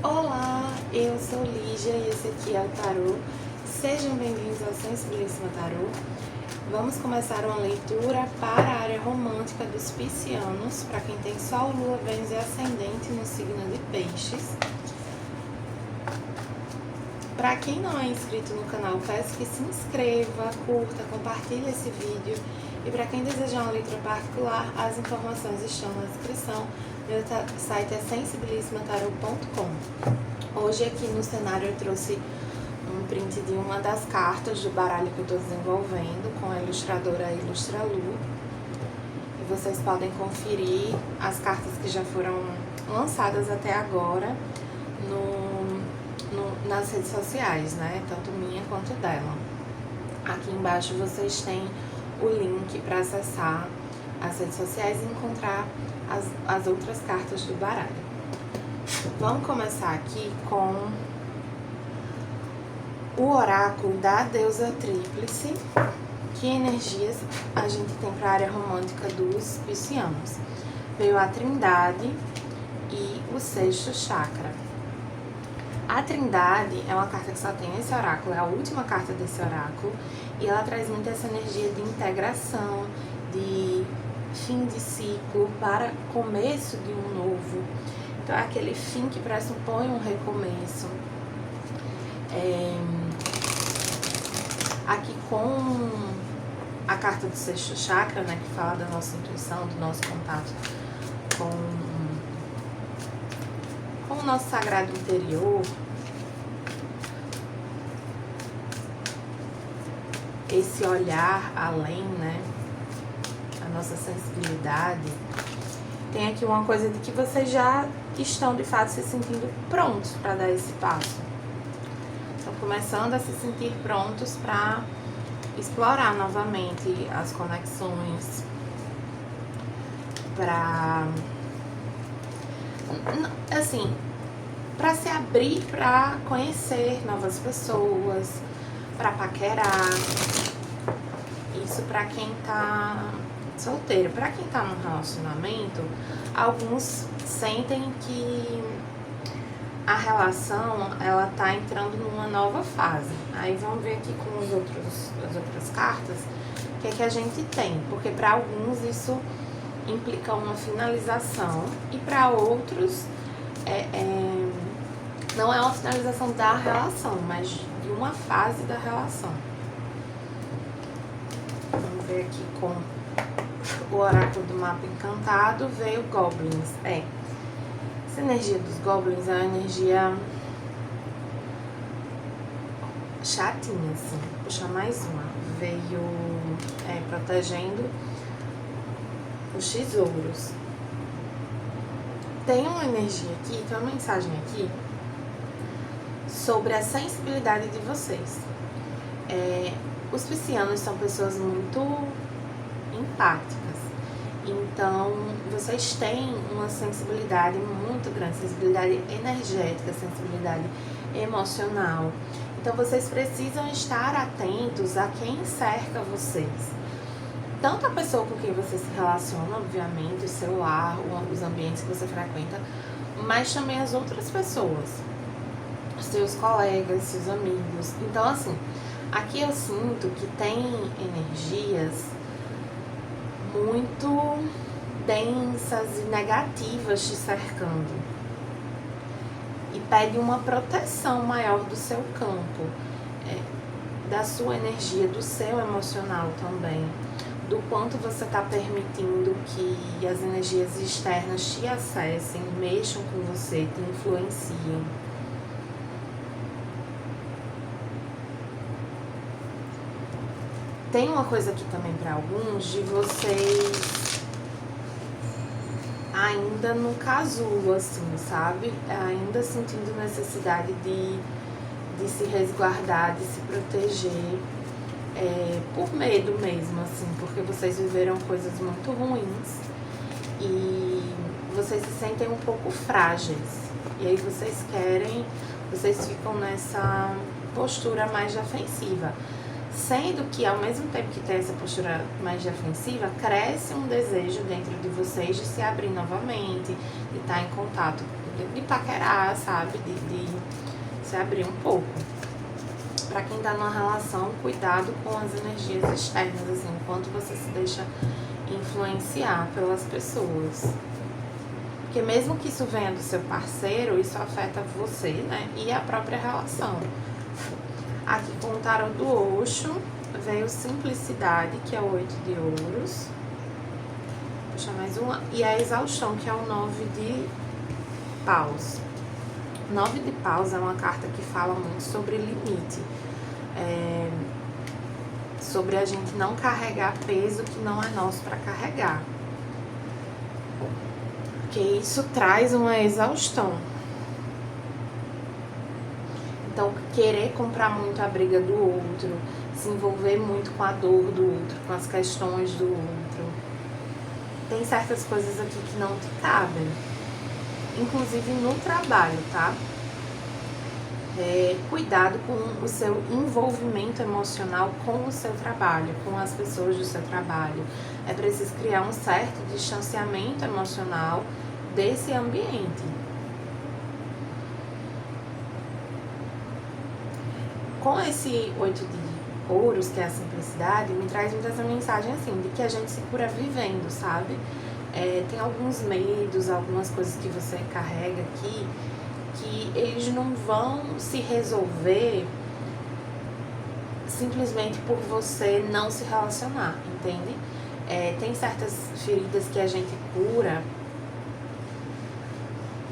Olá, eu sou Lígia e esse aqui é o Tarô. Sejam bem-vindos ao Sensibilíssima Tarô. Vamos começar uma leitura para a área romântica dos piscianos, para quem tem Sol, Lua, Vênus e Ascendente no signo de Peixes. Para quem não é inscrito no canal, peço que se inscreva, curta, compartilhe esse vídeo. E para quem desejar uma leitura particular, as informações estão na descrição. Meu site é sensibilissimatarot.com. Hoje aqui no cenário eu trouxe um print de uma das cartas do baralho que eu estou desenvolvendo com a ilustradora Ilustralu. E vocês podem conferir as cartas que já foram lançadas até agora nas redes sociais, né? Tanto minha quanto dela. Aqui embaixo vocês têm o link para acessar as redes sociais e encontrar as outras cartas do baralho. Vamos começar aqui com o oráculo da deusa tríplice. Que energias a gente tem para a área romântica dos piscianos? Veio a Trindade e o sexto chakra. A Trindade é uma carta que só tem esse oráculo, é a última carta desse oráculo, e ela traz muito essa energia de integração, de fim de ciclo para começo de um novo. Então é aquele fim que pressupõe um recomeço. Aqui com a carta do sexto chakra, né, que fala da nossa intuição, do nosso contato com o nosso sagrado interior, esse olhar além, né, a nossa sensibilidade. Tem aqui uma coisa de que vocês já estão de fato se sentindo prontos para dar esse passo. Estão começando a se sentir prontos para explorar novamente as conexões, para para se abrir para conhecer novas pessoas, para paquerar. Isso para quem tá solteiro. Para quem tá num relacionamento, alguns sentem que a relação ela tá entrando numa nova fase. Aí vamos ver aqui com as outras cartas o que é que a gente tem, porque para alguns isso implica uma finalização e para outros não é uma finalização da relação, mas de uma fase da relação. Vamos ver aqui com o oráculo do mapa encantado, veio Goblins. Essa energia dos Goblins é uma energia chatinha, assim. Vou puxar mais uma. Veio protegendo os tesouros. Tem uma energia aqui, tem uma mensagem aqui sobre a sensibilidade de vocês. Os piscianos são pessoas muito empáticas, então vocês têm uma sensibilidade muito grande, sensibilidade energética, sensibilidade emocional. Então vocês precisam estar atentos a quem cerca vocês. Tanto a pessoa com quem você se relaciona, obviamente, o seu lar, os ambientes que você frequenta, mas também as outras pessoas, seus colegas, seus amigos. Então, assim, aqui eu sinto que tem energias muito densas e negativas te cercando. E pede uma proteção maior do seu campo, da sua energia, do seu emocional também. Do quanto você está permitindo que as energias externas te acessem, mexam com você, te influenciem. Tem uma coisa aqui também para alguns de vocês ainda no casulo, assim, sabe? Ainda sentindo necessidade de se resguardar, de se proteger, por medo mesmo, assim, porque vocês viveram coisas muito ruins e vocês se sentem um pouco frágeis. E aí vocês ficam nessa postura mais defensiva. Sendo que, ao mesmo tempo que tem essa postura mais defensiva, cresce um desejo dentro de vocês de se abrir novamente, de estar em contato de paquerar, sabe? De se abrir um pouco. Pra quem tá numa relação, cuidado com as energias externas, assim, o quanto você se deixa influenciar pelas pessoas. Porque mesmo que isso venha do seu parceiro, isso afeta você, né? E a própria relação. Aqui com o tarô do Osho, veio Simplicidade, que é o 8 de ouros. Puxa mais uma. E a Exaustão, que é o 9 de paus. 9 de paus é uma carta que fala muito sobre limite. Sobre a gente não carregar peso que não é nosso para carregar. Porque isso traz uma exaustão. Então, querer comprar muito a briga do outro, se envolver muito com a dor do outro, com as questões do outro. Tem certas coisas aqui que não te cabem. Inclusive no trabalho, tá? Cuidado com o seu envolvimento emocional com o seu trabalho, com as pessoas do seu trabalho. É preciso criar um certo distanciamento emocional desse ambiente. Com esse 8 de ouros, que é a simplicidade, me traz muito essa mensagem assim, de que a gente se cura vivendo, sabe? Tem alguns medos, algumas coisas que você carrega aqui, que eles não vão se resolver simplesmente por você não se relacionar, entende? Tem certas feridas que a gente cura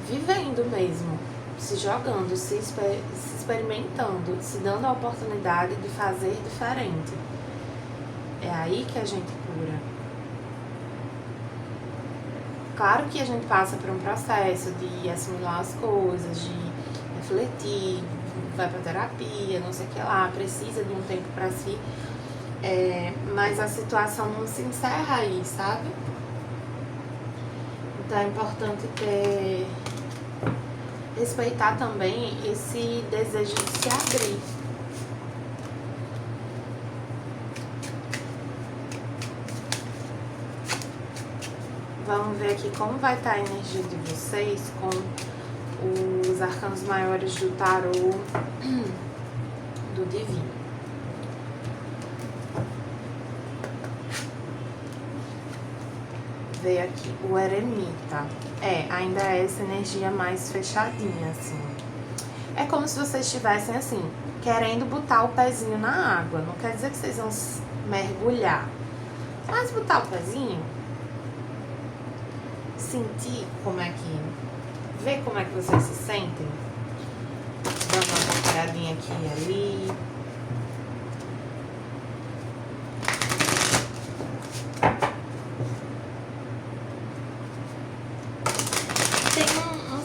vivendo mesmo, se jogando, se experimentando, se dando a oportunidade de fazer diferente. É aí que a gente cura. Claro que a gente passa por um processo de assimilar as coisas, de refletir, vai pra terapia, não sei o que lá, precisa de um tempo pra si, mas a situação não se encerra aí, sabe? Então é importante respeitar também esse desejo de se abrir. Vamos ver aqui como vai estar a energia de vocês com os arcanos maiores do tarô do divino. Veio aqui o eremita. Ainda é essa energia mais fechadinha, assim. É como se vocês estivessem, assim, querendo botar o pezinho na água. Não quer dizer que vocês vão mergulhar. Mas botar o pezinho, sentir como é que... ver como é que vocês se sentem. Dando uma paradinha aqui e ali.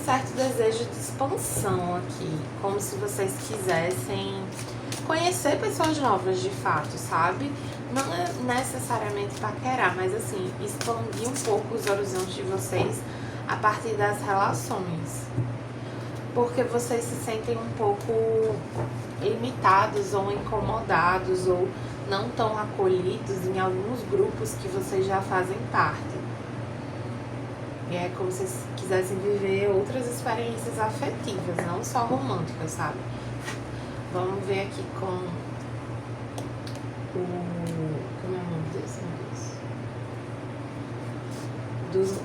Certo desejo de expansão aqui, como se vocês quisessem conhecer pessoas novas de fato, sabe? Não é necessariamente paquerar, mas assim, expandir um pouco os horizontes de vocês a partir das relações. Porque vocês se sentem um pouco limitados ou incomodados ou não tão acolhidos em alguns grupos que vocês já fazem parte. É como se vocês quisessem viver outras experiências afetivas, não só românticas, sabe? Vamos ver aqui com o... como é o nome desse?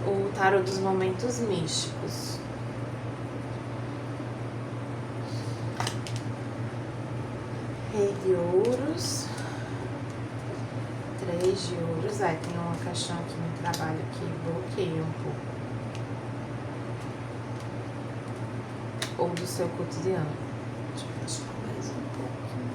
O tarô dos momentos místicos. Rei de ouros. 3 de ouros. Tem uma questão aqui no trabalho que bloqueia um pouco. Ou do seu cotidiano. Deixa eu fechar mais um pouquinho.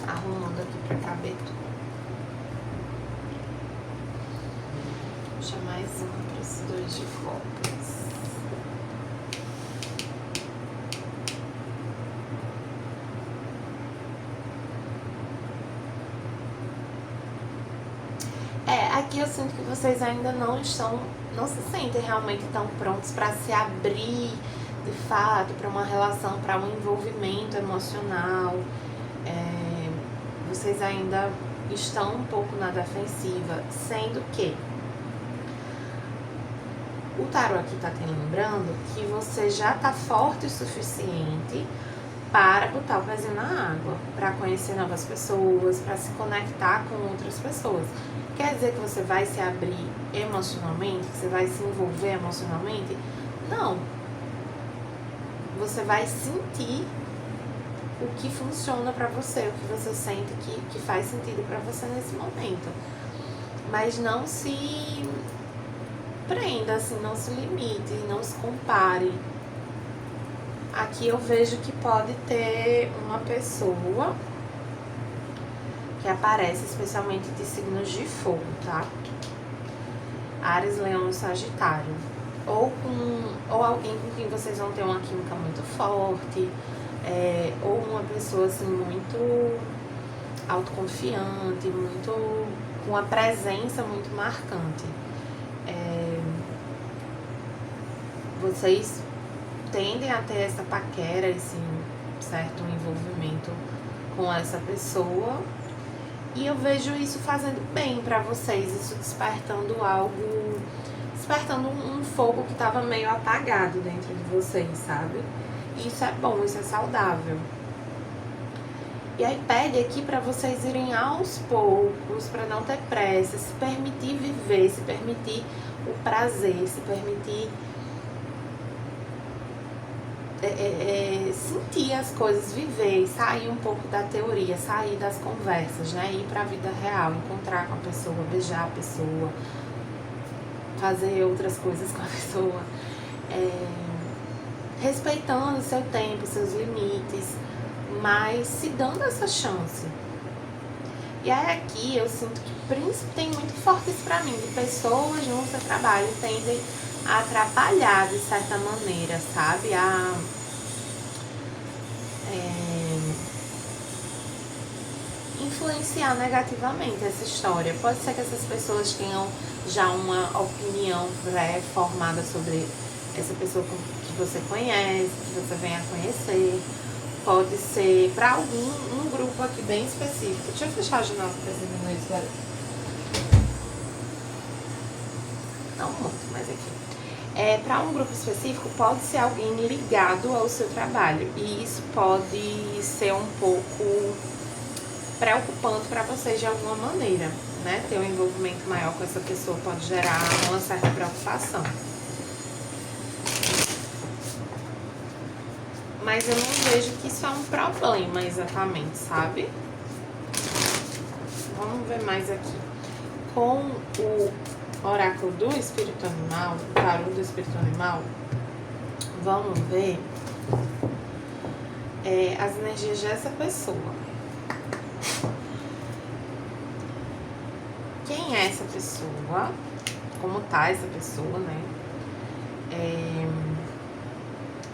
Arrumando aqui pra caber tudo. Puxa mais uma para esses 2 de copas. Aqui eu sinto que vocês ainda não estão não se sentem realmente tão prontos para se abrir de fato para uma relação, para um envolvimento emocional. Vocês ainda estão um pouco na defensiva, sendo que o tarô aqui está te lembrando que você já está forte o suficiente para botar o pezinho na água, para conhecer novas pessoas, para se conectar com outras pessoas. Quer dizer que você vai se abrir emocionalmente, que você vai se envolver emocionalmente? Não. Você vai sentir o que funciona para você, o que você sente que faz sentido para você nesse momento. Mas não se prenda, assim, não se limite, não se compare. Aqui eu vejo que pode ter uma pessoa que aparece especialmente de signos de fogo, tá? Áries, Leão e Sagitário. Ou alguém com quem vocês vão ter uma química muito forte, ou uma pessoa assim muito autoconfiante, com uma presença muito marcante. Vocês tendem a ter essa paquera, esse certo envolvimento com essa pessoa, e eu vejo isso fazendo bem pra vocês, isso despertando um fogo que tava meio apagado dentro de vocês, sabe? E isso é bom, isso é saudável. E aí pede aqui pra vocês irem aos poucos, pra não ter pressa, se permitir viver, se permitir o prazer, se permitir sentir as coisas, viver, sair um pouco da teoria, sair das conversas, né? Ir pra vida real, encontrar com a pessoa, beijar a pessoa, fazer outras coisas com a pessoa, respeitando o seu tempo, seus limites, mas se dando essa chance. E aí aqui eu sinto que tem muito fortes pra mim, de pessoas no seu trabalho tendem a atrapalhar de certa maneira, sabe? Influenciar negativamente essa história. Pode ser que essas pessoas tenham já uma opinião pré-formada sobre essa pessoa que você conhece, que você venha a conhecer. Pode ser para um grupo aqui bem específico. Deixa eu fechar de novo para diminuir isso, galera. Não muito, mas aqui. Para um grupo específico, pode ser alguém ligado ao seu trabalho. E isso pode ser um pouco preocupante para vocês de alguma maneira, né? Ter um envolvimento maior com essa pessoa pode gerar uma certa preocupação. Mas eu não vejo que isso é um problema exatamente, sabe? Vamos ver mais aqui. Com o oráculo do espírito animal, o tarô do espírito animal, vamos ver as energias dessa pessoa. Quem é essa pessoa? Como tá essa pessoa, né?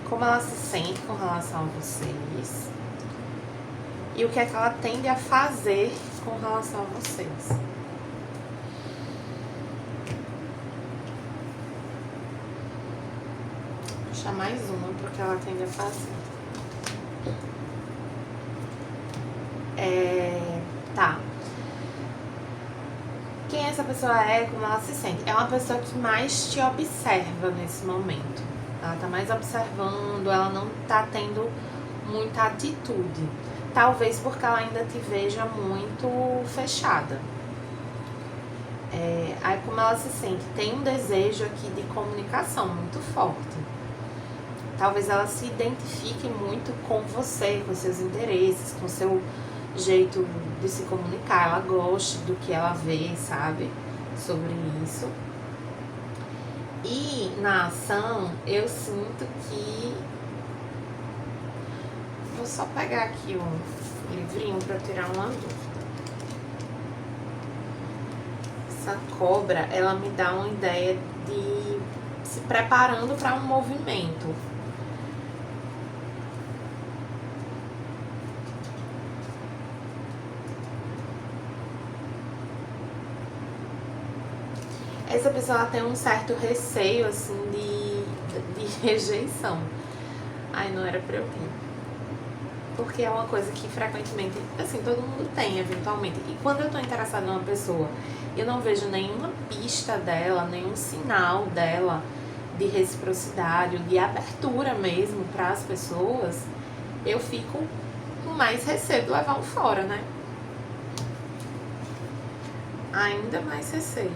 Como ela se sente com relação a vocês? E o que é que ela tende a fazer com relação a vocês? Vou puxar mais uma porque ela tende a fazer. Tá. Quem essa pessoa é, como ela se sente? É uma pessoa que mais te observa nesse momento. Ela tá mais observando, ela não tá tendo muita atitude. Talvez porque ela ainda te veja muito fechada. Aí como ela se sente? Tem um desejo aqui de comunicação muito forte. Talvez ela se identifique muito com você, com seus interesses, com seu jeito de se comunicar. Ela goste do que ela vê, sabe? Sobre isso. E na ação, eu sinto que... Vou só pegar aqui um livrinho para tirar uma dúvida. Essa cobra, ela me dá uma ideia de se preparando para um movimento. essa pessoa ela tem um certo receio, assim, de rejeição. Ai, não era pra eu ter. Porque é uma coisa que frequentemente, assim, todo mundo tem, eventualmente. E quando eu tô interessada numa pessoa, eu não vejo nenhuma pista dela, nenhum sinal dela de reciprocidade, de abertura mesmo para as pessoas, eu fico com mais receio de levar um fora, né? Ainda mais receio.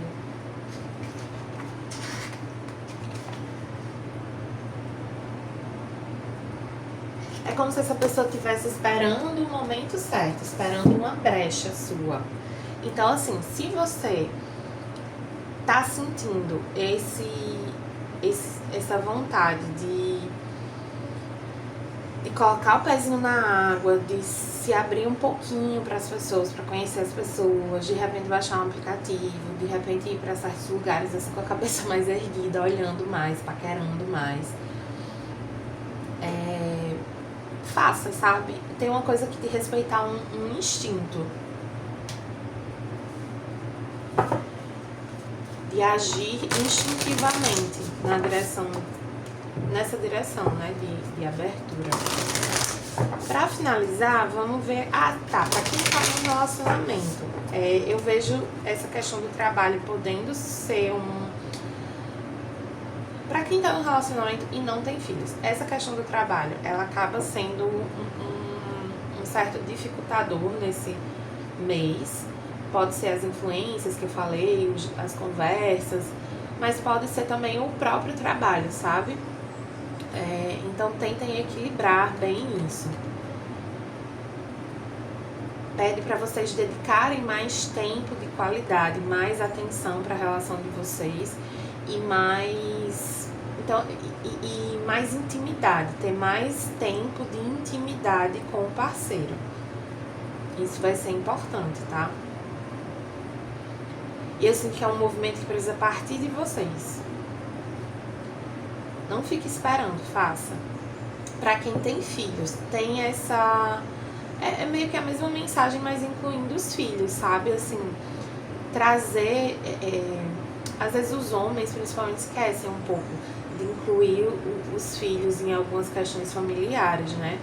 É como se essa pessoa estivesse esperando o momento certo, esperando uma brecha sua. Então, assim, se você tá sentindo essa vontade de colocar o pezinho na água, de se abrir um pouquinho para as pessoas, para conhecer as pessoas, de repente baixar um aplicativo, de repente ir para certos lugares assim com a cabeça mais erguida, olhando mais, paquerando mais. Faça, sabe? Tem uma coisa que te respeitar um instinto. De agir instintivamente nessa direção, né, de abertura. Pra finalizar, vamos ver... Ah, tá, pra quem tá no relacionamento, eu vejo essa questão do trabalho podendo ser pra quem tá no relacionamento e não tem filhos, essa questão do trabalho, ela acaba sendo um certo dificultador nesse mês. Pode ser as influências que eu falei, as conversas, mas pode ser também o próprio trabalho, sabe? Então tentem equilibrar bem isso. Pede para vocês dedicarem mais tempo de qualidade, mais atenção para a relação de vocês e mais intimidade, ter mais tempo de intimidade com o parceiro. Isso vai ser importante, tá? E eu sinto que é um movimento que precisa partir de vocês. Não fique esperando, faça. Pra quem tem filhos, tem essa... É meio que a mesma mensagem, mas incluindo os filhos, sabe? Assim, trazer... às vezes os homens, principalmente, esquecem um pouco de incluir os filhos em algumas questões familiares, né?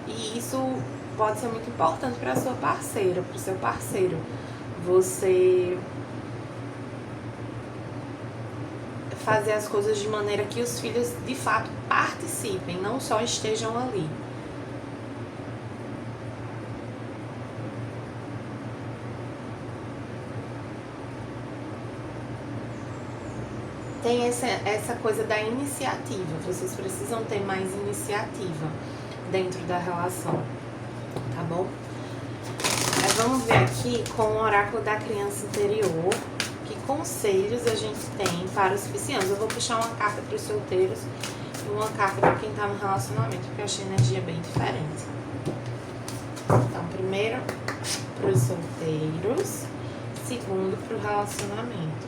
E isso pode ser muito importante para a sua parceira, para o seu parceiro. Você fazer as coisas de maneira que os filhos de fato participem, não só estejam ali. Tem essa coisa da iniciativa, vocês precisam ter mais iniciativa dentro da relação, tá bom? Vamos ver aqui com o oráculo da criança interior, que conselhos a gente tem para os piscianos. Eu vou puxar uma carta para os solteiros e uma carta para quem está no relacionamento, porque eu achei a energia bem diferente. Então, primeiro para os solteiros, segundo para o relacionamento.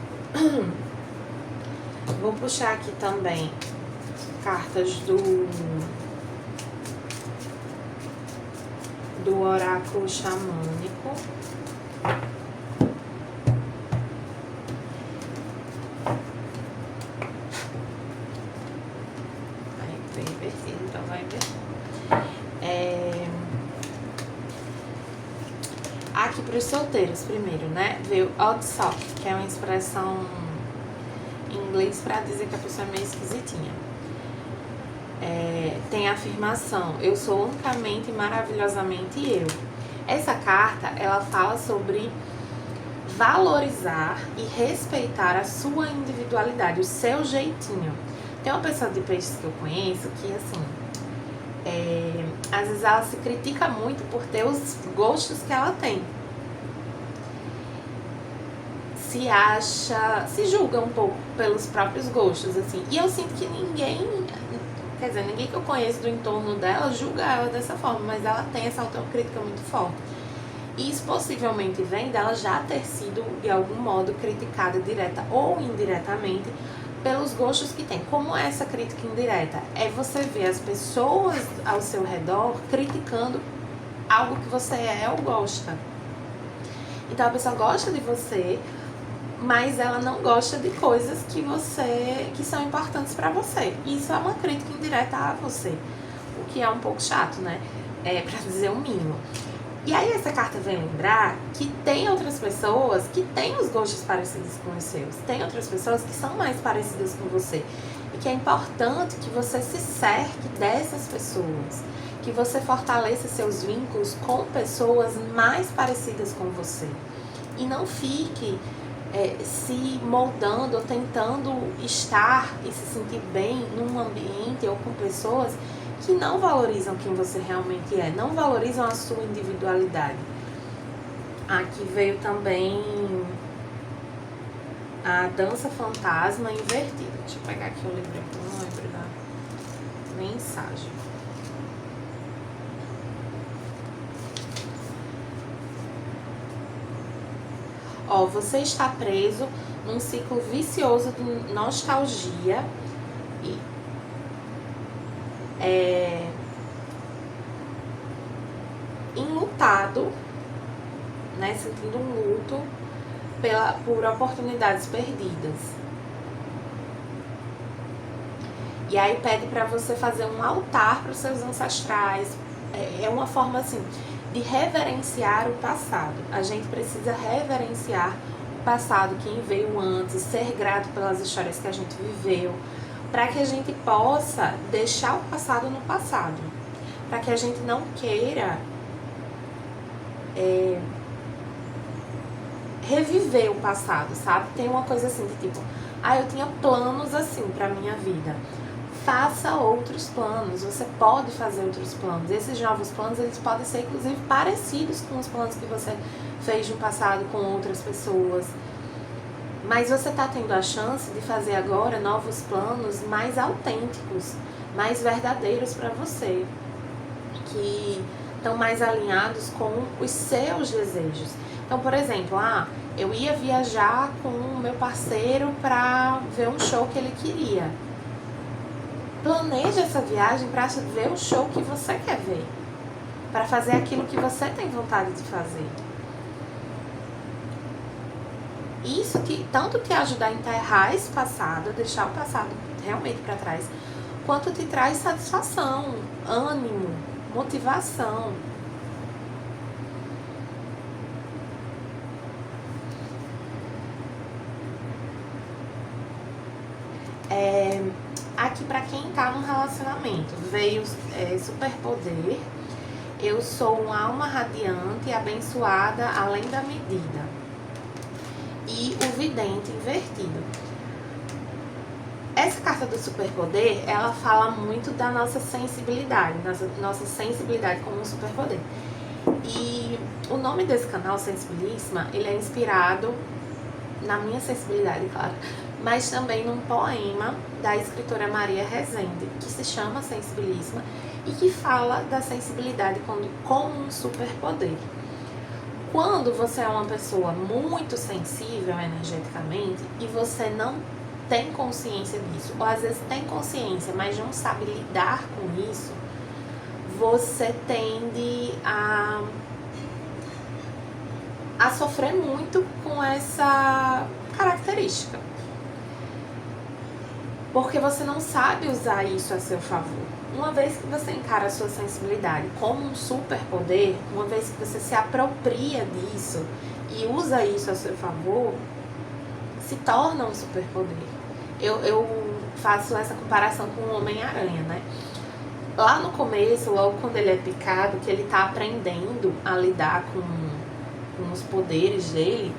Vou puxar aqui também cartas do oráculo xamânico. Aí veio invertido, então vai inverter. Aqui para os solteiros, primeiro, né? Veio odd sock, que é uma expressão em inglês para dizer que a pessoa é meio esquisitinha. Tem a afirmação, eu sou unicamente e maravilhosamente eu. Essa carta, ela fala sobre valorizar e respeitar a sua individualidade, o seu jeitinho. Tem uma pessoa de peixes que eu conheço que, assim, às vezes ela se critica muito por ter os gostos que ela tem. Se julga um pouco pelos próprios gostos, assim. E eu sinto que ninguém que eu conheço do entorno dela julga ela dessa forma, mas ela tem essa autocrítica muito forte. E isso possivelmente vem dela já ter sido, de algum modo, criticada direta ou indiretamente pelos gostos que tem. Como é essa crítica indireta? É você ver as pessoas ao seu redor criticando algo que você é ou gosta. Então a pessoa gosta de você, mas ela não gosta de coisas que são importantes pra você. Isso é uma crítica indireta a você, o que é um pouco chato, né? Pra dizer o mínimo. E aí essa carta vem lembrar que tem outras pessoas que têm os gostos parecidos com os seus. Tem outras pessoas que são mais parecidas com você. E que é importante que você se cerque dessas pessoas. Que você fortaleça seus vínculos com pessoas mais parecidas com você. E não fique se moldando ou tentando estar e se sentir bem num ambiente ou com pessoas que não valorizam quem você realmente é, não valorizam a sua individualidade. Aqui veio também a dança fantasma invertida. Deixa eu pegar aqui o livro que eu não lembro da mensagem. Ó, você está preso num ciclo vicioso de nostalgia e enlutado, né, sentindo um luto por oportunidades perdidas. E aí pede para você fazer um altar para os seus ancestrais. É uma forma assim de reverenciar o passado. A gente precisa reverenciar o passado, quem veio antes, ser grato pelas histórias que a gente viveu, para que a gente possa deixar o passado no passado, para que a gente não queira reviver o passado, sabe? Tem uma coisa assim de tipo, eu tinha planos assim pra minha vida. Faça outros planos, você pode fazer outros planos. Esses novos planos, eles podem ser inclusive parecidos com os planos que você fez no passado com outras pessoas. Mas você está tendo a chance de fazer agora novos planos mais autênticos, mais verdadeiros para você, que estão mais alinhados com os seus desejos. Então, por exemplo, eu ia viajar com o meu parceiro para ver um show que ele queria. Planeje essa viagem para ver o show que você quer ver, para fazer aquilo que você tem vontade de fazer. Isso tanto te ajuda a enterrar esse passado, deixar o passado realmente para trás, quanto te traz satisfação, ânimo, motivação. Aqui para quem tá num relacionamento, veio superpoder. Eu sou uma alma radiante e abençoada além da medida. E o vidente invertido. Essa carta do superpoder, ela fala muito da nossa sensibilidade, nossa sensibilidade como um superpoder. E o nome desse canal, Sensibilíssima, ele é inspirado na minha sensibilidade, claro, mas também num poema da escritora Maria Rezende, que se chama Sensibilíssima e que fala da sensibilidade como um superpoder. Quando você é uma pessoa muito sensível energeticamente e você não tem consciência disso, ou às vezes tem consciência, mas não sabe lidar com isso, você tende a sofrer muito com essa característica. Porque você não sabe usar isso a seu favor. Uma vez que você encara a sua sensibilidade como um superpoder, uma vez que você se apropria disso e usa isso a seu favor, se torna um superpoder. Eu faço essa comparação com o Homem-Aranha, né? Lá no começo, logo quando ele é picado, que ele tá aprendendo a lidar com os poderes dele,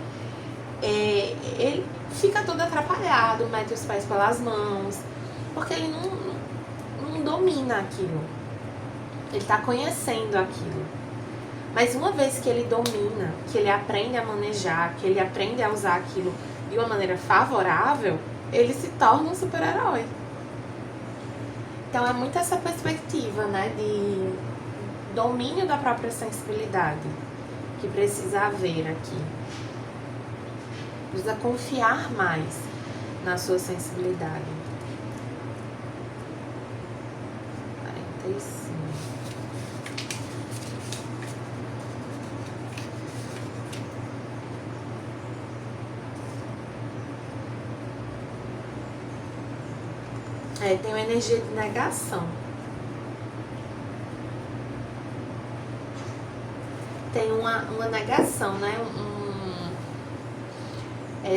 ele fica todo atrapalhado, mete os pés pelas mãos, porque ele não domina aquilo. Ele tá conhecendo aquilo. Mas uma vez que ele domina, que ele aprende a manejar, que ele aprende a usar aquilo de uma maneira favorável, ele se torna um super-herói. Então é muito essa perspectiva, né, de domínio da própria sensibilidade que precisa haver aqui. Precisa confiar mais na sua sensibilidade. 45. Tem uma energia de negação. Tem uma negação, né?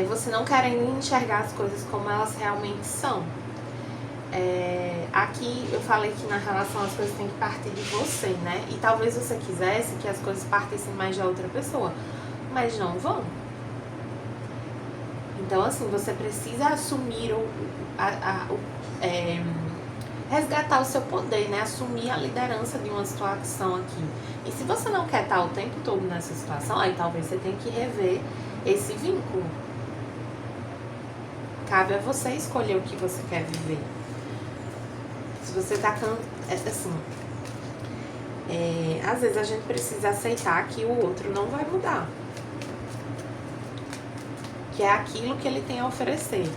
Você não querendo enxergar as coisas como elas realmente são. Aqui eu falei que na relação as coisas têm que partir de você, né? E talvez você quisesse que as coisas partissem mais de outra pessoa, mas não vão. Então, assim, você precisa assumir resgatar o seu poder, né? Assumir a liderança de uma situação aqui. E se você não quer estar o tempo todo nessa situação, aí talvez você tenha que rever esse vínculo. Cabe a você escolher o que você quer viver. Se você tá assim, às vezes a gente precisa aceitar que o outro não vai mudar, que é aquilo que ele tem a oferecer,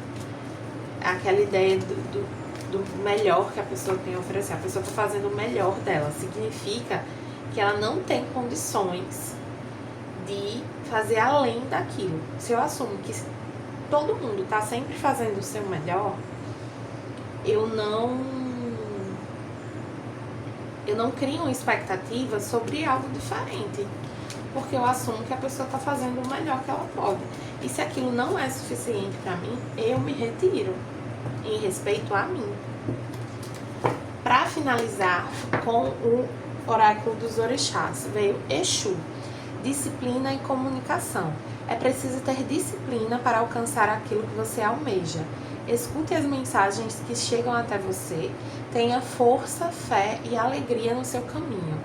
aquela ideia do melhor que a pessoa tem a oferecer. A pessoa está fazendo o melhor dela, significa que ela não tem condições de fazer além daquilo. Se eu assumo que todo mundo está sempre fazendo o seu melhor, eu não crio uma expectativa sobre algo diferente, porque eu assumo que a pessoa está fazendo o melhor que ela pode. E se aquilo não é suficiente para mim, eu me retiro em respeito a mim. Para finalizar com o oráculo dos orixás, veio Exu, disciplina e comunicação. É preciso ter disciplina para alcançar aquilo que você almeja. Escute as mensagens que chegam até você, tenha força, fé e alegria no seu caminho.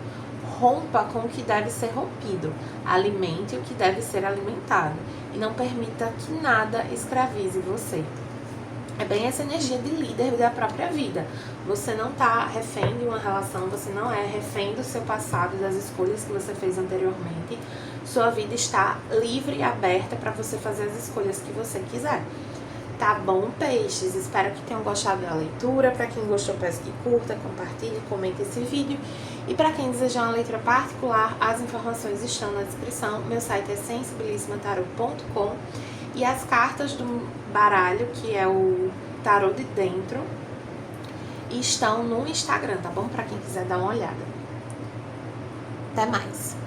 Rompa com o que deve ser rompido, alimente o que deve ser alimentado e não permita que nada escravize você. É bem essa energia de líder da própria vida. Você não está refém de uma relação, você não é refém do seu passado, das escolhas que você fez anteriormente. Sua vida está livre e aberta para você fazer as escolhas que você quiser. Tá bom, peixes? Espero que tenham gostado da leitura. Para quem gostou, peço que curta, compartilhe, comente esse vídeo. E para quem desejar uma leitura particular, as informações estão na descrição. Meu site é sensibilismatarot.com e as cartas do baralho, que é o tarot de dentro, estão no Instagram, tá bom? Para quem quiser dar uma olhada. Até mais!